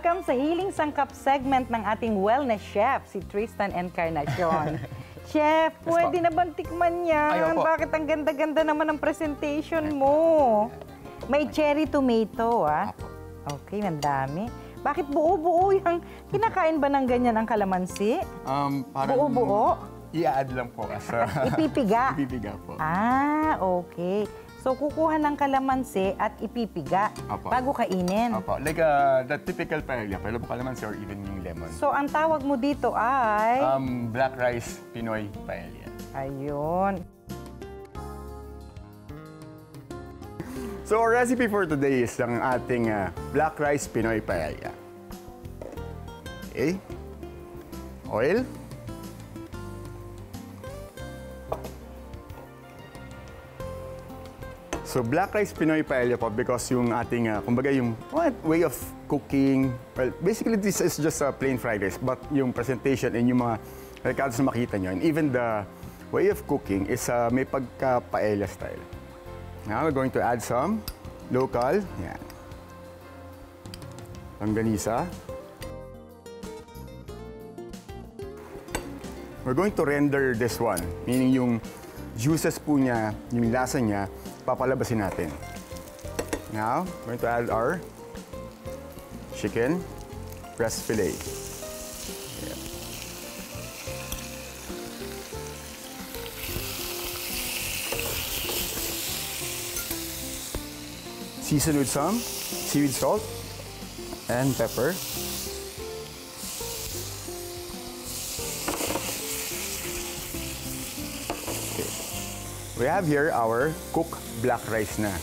Welcome sa Hiling Sangkap segment ng ating wellness chef, si Tristan Encarnacion. Chef, pwede na bang tikman yan? Bakit ang ganda-ganda naman ang presentation mo? May cherry tomato, ah. Okay, ang dami. Bakit buo-buo yung kinakain ba ng ganyan ang kalamansi? Buo-buo? I-add lang po. Ipipiga? Ipipiga po. Ah, okay. So, kukuha ng kalamansi at ipipiga bago kainin. Opo. Like the typical paella, pero po kalamansi or even yung lemon. So, ang tawag mo dito ay? Black rice Pinoy paella. Ayun. So, our recipe for today is ang ating black rice Pinoy paella. Okay. Oil. So, black rice Pinoy paella po because yung ating, kumbaga yung way of cooking, well, basically this is just a plain fried rice, but yung presentation and yung mga recados na makita nyo, and even the way of cooking is may pagka-paella style. Now, we're going to add some local, yan, longganisa. We're going to render this one, meaning yung juices po niya, yung lasa niya, papalabasin natin. Now, we're going to add our chicken breast fillet. Yeah. Season with some seaweed salt and pepper. We have here our cooked black rice na.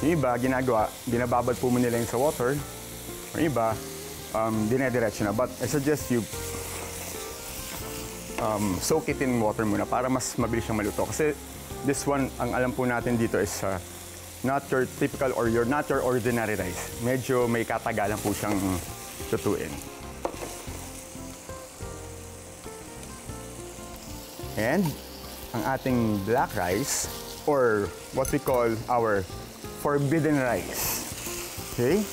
Yung iba, ginagawa, binababad po mo nila yung sa water. Yung iba, dinediretso na. But I suggest you soak it in water muna para mas mabilis siyang maluto. Kasi this one, ang alam po natin dito is not your typical or not your ordinary rice. Medyo may katagalan po siyang lutuin. And ang ating black rice, or what we call our forbidden rice. Okay?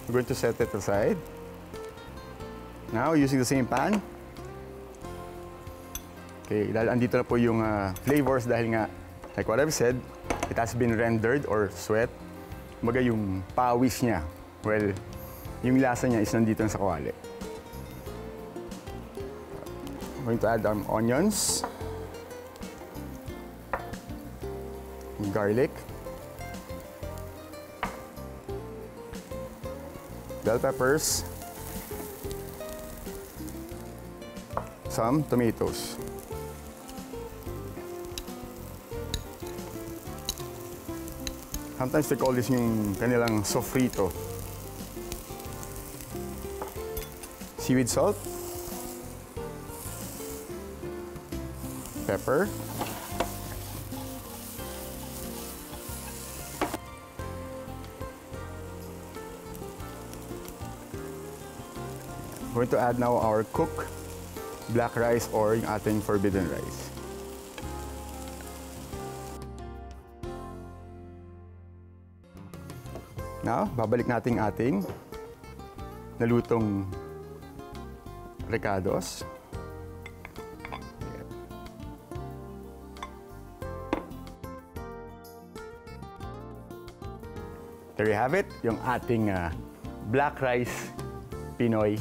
We're going to set it aside. Now, using the same pan. Okay, dahil andito na po yung flavors dahil nga, like what I've said, it has been rendered or sweat. Kumbaga yung pawis niya, well, yung lasa niya is nandito na sa kawali. I'm going to add onions. Garlic, bell peppers, some tomatoes. Sometimes they call this yung kanilang sofrito. Seaweed salt, pepper, we're going to add now our cooked black rice or yung ating forbidden rice. Now, babalik natin ating nalutong recados. There you have it, yung ating black rice Pinoy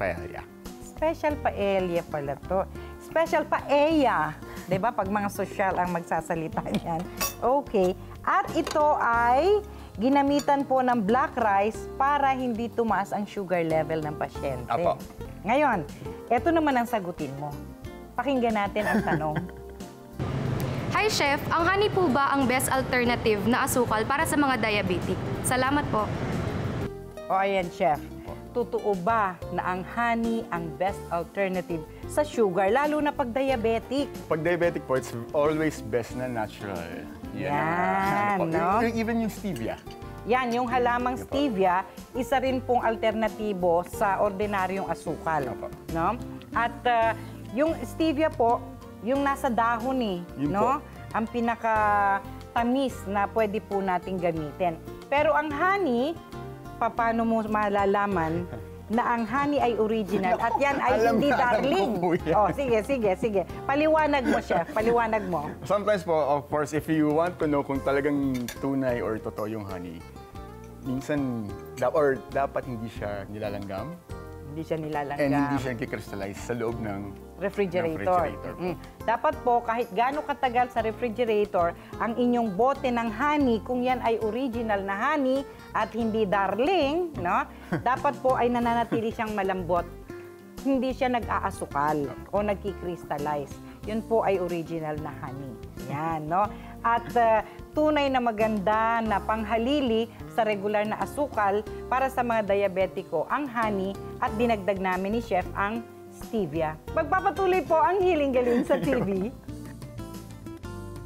paella. Special paella pala to. Special paella. Diba? Pag mga sosyal ang magsasalita niyan. Okay. At ito ay ginamitan po ng black rice para hindi tumaas ang sugar level ng pasyente. Apo. Ngayon, ito naman ang sagutin mo. Pakinggan natin ang tanong. Hi Chef, ang honey po ba ang best alternative na asukal para sa mga diabetic? Salamat po. O ayan, Chef. Totoo ba na ang honey ang best alternative sa sugar, lalo na pag diabetic? Pag diabetic po, it's always best na natural. Yan, no? Even yung stevia. Yan, yung halamang stevia, isa rin pong alternatibo sa ordinaryong asukal. No? At yung stevia po, yung nasa dahon no? Ang pinaka-tamis na pwede po nating gamitin. Pero ang honey, paano mo malalaman na ang honey ay original at yan ay hindi darling? Oh, sige. Paliwanag mo, chef. Paliwanag mo. Sometimes po, of course, if you want to know kung talagang tunay or totoo yung honey, minsan, dapat hindi siya nilalanggam. Hindi siya nilalanggam. And hindi siya nagkikrystallize sa loob ng refrigerator. Dapat po, kahit gaano katagal sa refrigerator, ang inyong bote ng honey, kung yan ay original na honey at hindi darling, no? Dapat po ay nananatili siyang malambot. Hindi siya nag-aasukal o nagkikrystallize. Yun po ay original na honey. Yan, no? At tunay na maganda na panghalili sa regular na asukal para sa mga diabetiko ang honey at dinagdag namin ni Chef ang stevia. Magpapatuloy po ang Hiling Galing sa TV.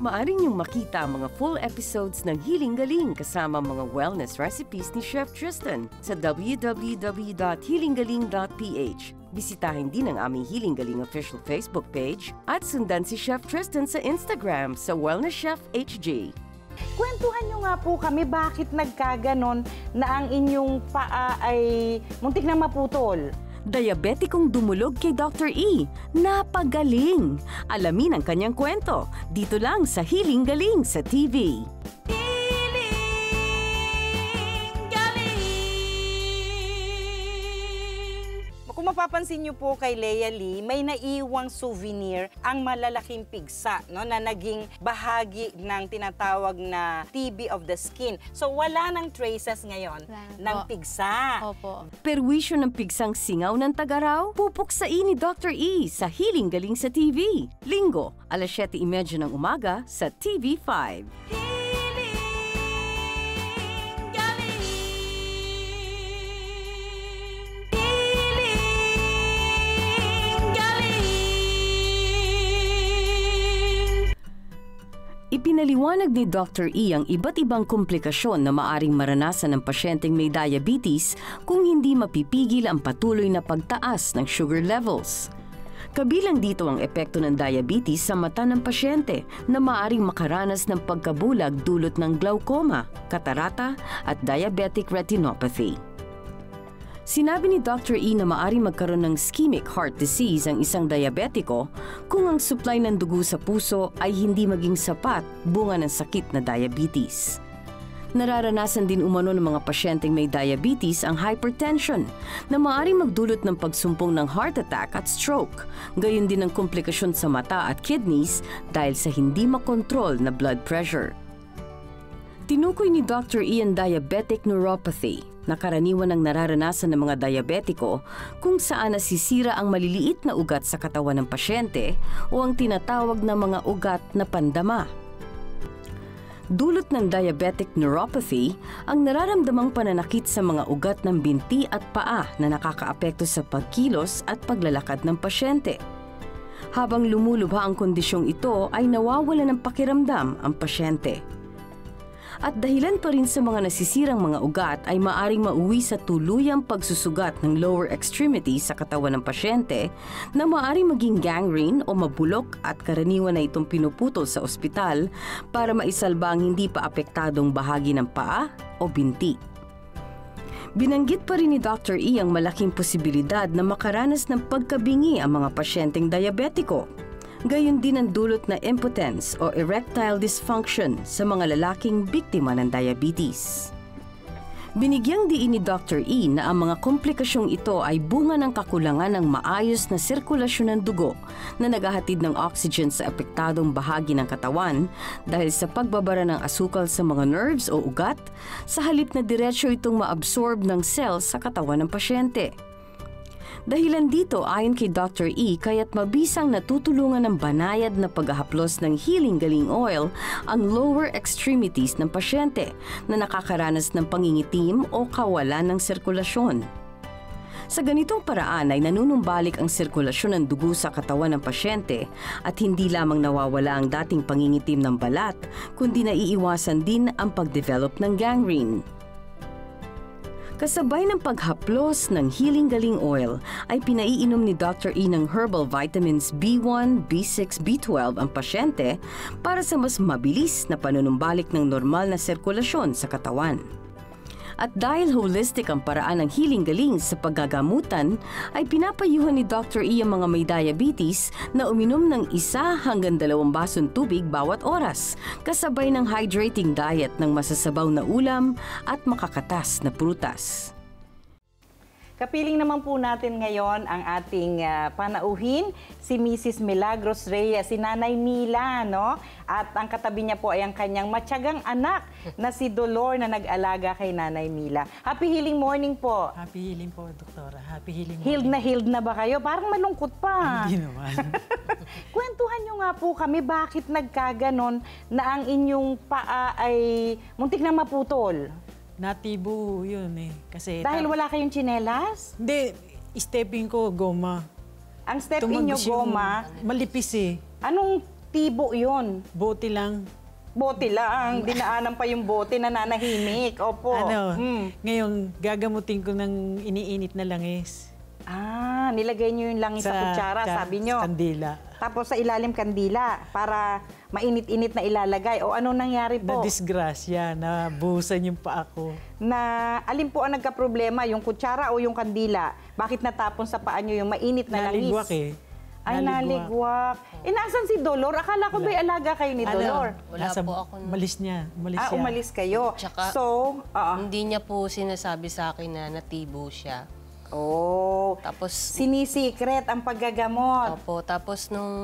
Maaari niyong makita ang mga full episodes ng Hiling Galing kasama mga wellness recipes ni Chef Tristan sa www.healinggaling.ph. Bisitahin din ang aming Hiling Galing official Facebook page at sundan si Chef Tristan sa Instagram sa Wellness Chef HG. Kwentuhan nyo nga po kami bakit nagkaganon na ang inyong paa ay muntik na maputol. Diabetikong dumulog kay Dr. E. Napagaling! Alamin ang kanyang kwento dito lang sa Hiling Galing sa TV. Kung mapapansin niyo po kay Lea Lee, may naiwang souvenir ang malalaking pigsa, no, na naging bahagi ng tinatawag na TB of the skin. So wala nang traces ngayon ng pigsa. Opo. Perwisyo ng pigsang singaw ng Tagaraw, pupuksain ni Dr. E sa Hiling Galing sa TV. Linggo, alas 7:30 ng umaga sa TV5. Ipinaliwanag ni Dr. E ang iba't ibang komplikasyon na maaring maranasan ng pasyenteng may diabetes kung hindi mapipigil ang patuloy na pagtaas ng sugar levels. Kabilang dito ang epekto ng diabetes sa mata ng pasyente na maaring makaranas ng pagkabulag dulot ng glaucoma, katarata at diabetic retinopathy. Sinabi ni Dr. E na maaring magkaroon ng ischemic heart disease ang isang diabetiko kung ang supply ng dugo sa puso ay hindi maging sapat bunga ng sakit na diabetes. Nararanasan din umano ng mga pasyenteng may diabetes ang hypertension na maaring magdulot ng pagsumpong ng heart attack at stroke, gayon din ang komplikasyon sa mata at kidneys dahil sa hindi makontrol na blood pressure. Tinukoy ni Dr. E ang diabetic neuropathy na karaniwan ang nararanasan ng mga diabetiko kung saan nasisira ang maliliit na ugat sa katawan ng pasyente o ang tinatawag na mga ugat na pandama. Dulot ng diabetic neuropathy ang nararamdamang pananakit sa mga ugat ng binti at paa na nakakaapekto sa pagkilos at paglalakad ng pasyente. Habang lumulubha ang kondisyong ito ay nawawala ng pakiramdam ang pasyente. At dahilan pa rin sa mga nasisirang mga ugat ay maaring mauwi sa tuluyang pagsusugat ng lower extremity sa katawan ng pasyente na maaring maging gangrene o mabulok at karaniwan na itong pinuputol sa ospital para maisalba ang hindi pa apektadong bahagi ng paa o binti. Binanggit pa rin ni Dr. E ang malaking posibilidad na makaranas ng pagkabingi ang mga pasyenteng diabetiko. Gayon din ang dulot na impotence o erectile dysfunction sa mga lalaking biktima ng diabetes. Binigyang diin ni Dr. E na ang mga komplikasyong ito ay bunga ng kakulangan ng maayos na sirkulasyon ng dugo na naghahatid ng oxygen sa apektadong bahagi ng katawan dahil sa pagbabara ng asukal sa mga nerves o ugat sa halip na diretsyo itong maabsorb ng cells sa katawan ng pasyente. Dahilan dito ayon kay Dr. E kaya't mabisang natutulungan ng banayad na paghahaplos ng Hiling Galing Oil ang lower extremities ng pasyente na nakakaranas ng pangingitim o kawalan ng sirkulasyon. Sa ganitong paraan ay nanunumbalik ang sirkulasyon ng dugo sa katawan ng pasyente at hindi lamang nawawala ang dating pangingitim ng balat kundi naiiwasan din ang pagdevelop ng gangrene. Kasabay ng paghaplos ng Hiling Galing Oil ay pinaiinom ni Dr. E ng herbal vitamins B1, B6, B12 ang pasyente para sa mas mabilis na panunumbalik ng normal na sirkulasyon sa katawan. At dahil holistic ang paraan ng hiling-galing sa paggagamutan, ay pinapayuhan ni Dr. E ang mga may diabetes na uminom ng 1 hanggang 2 basong tubig bawat oras, kasabay ng hydrating diet ng masasabaw na ulam at makakatas na prutas. Kapiling naman po natin ngayon ang ating panauhin, si Mrs. Milagros Reyes, si Nanay Mila, no? At ang katabi niya po ay ang kanyang matyagang anak na si Dolor na nag-alaga kay Nanay Mila. Happy healing morning po. Happy healing po, Doktora. Happy healing Healed na ba kayo? Parang malungkot pa. Hindi naman. Kwentuhan niyo nga po kami, bakit nagkaganon na ang inyong paa ay muntik na maputol? Natibo yun eh. Kasi Dahil wala kayong tsinelas? Hindi, stepping ko, goma. Ang step in nyo, Tumagos yung goma, malipis eh. anong tibo yun? Bote lang. Bote lang, dinaanan pa yung bote na nanahimik. Opo. Ngayon, gagamutin ko ng iniinit na langis. Nilagay nyo yung langis sa kutsara, sabi nyo. Sa kandila. Tapos sa ilalim kandila, para mainit-init na ilalagay. O ano nangyari po? Na-disgrasya, nabuhusan yung paa ko. Na alin po ang nagka-problema, yung kutsara o yung kandila? Bakit natapon sa paa nyo yung mainit na langis? Naligwak eh. Ay, naligwak. Nasan si Dolor? Akala ko ba'y alaga kayo ni Dolor? Wala po ako. Umalis niya. Umalis siya. Umalis kayo. Tsaka, hindi niya po sinasabi sa akin na natibo siya. Tapos, sinisikret ang paggagamot. Opo, tapos nung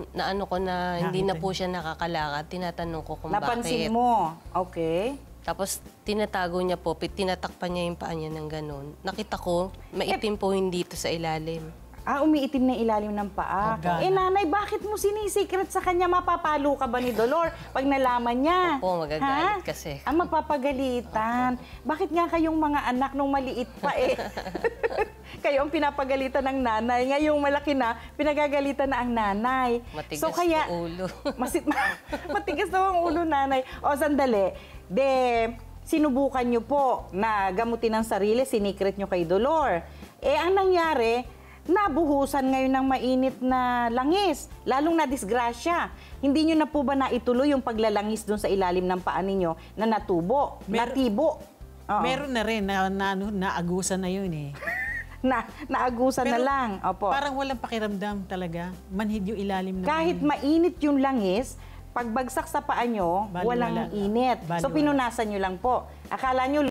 naano ko na hindi na po siya nakakalakad, tinatanong ko kung Napansin bakit. mo. Okay. Tapos tinatago niya po, tinatakpan niya yung paa niya ng ganun. Nakita ko, maitim po hindi ito sa ilalim. Umiitim na ilalim ng paa. Nanay, bakit mo sinisikret sa kanya? Mapapalo ka ba ni Dolor pag nalaman niya? Opo, magagalit kasi. Mapapagalitan. Bakit nga kayong mga anak nung maliit pa eh? Kayo ang pinapagalitan ng nanay. Ngayong malaki na, pinagagalitan na ang nanay. Matigas na ulo. Matigas na ang ulo, nanay. Sandali. Sinubukan niyo po na gamutin ang sarili, sinikret niyo kay Dolor. Ang nangyari, nabuhusan ngayon ng mainit na langis, lalong na-disgrasya. Hindi nyo na po ba naituloy yung paglalangis doon sa ilalim ng paa ninyo na natibo? Meron na rin na naagusan na yun eh. Naagusan na lang. Opo. Parang walang pakiramdam talaga. Manhid yung ilalim ng... Kahit mainit yung langis, pagbagsak sa paa nyo, walang init. So pinunasan nyo lang po. Akala nyo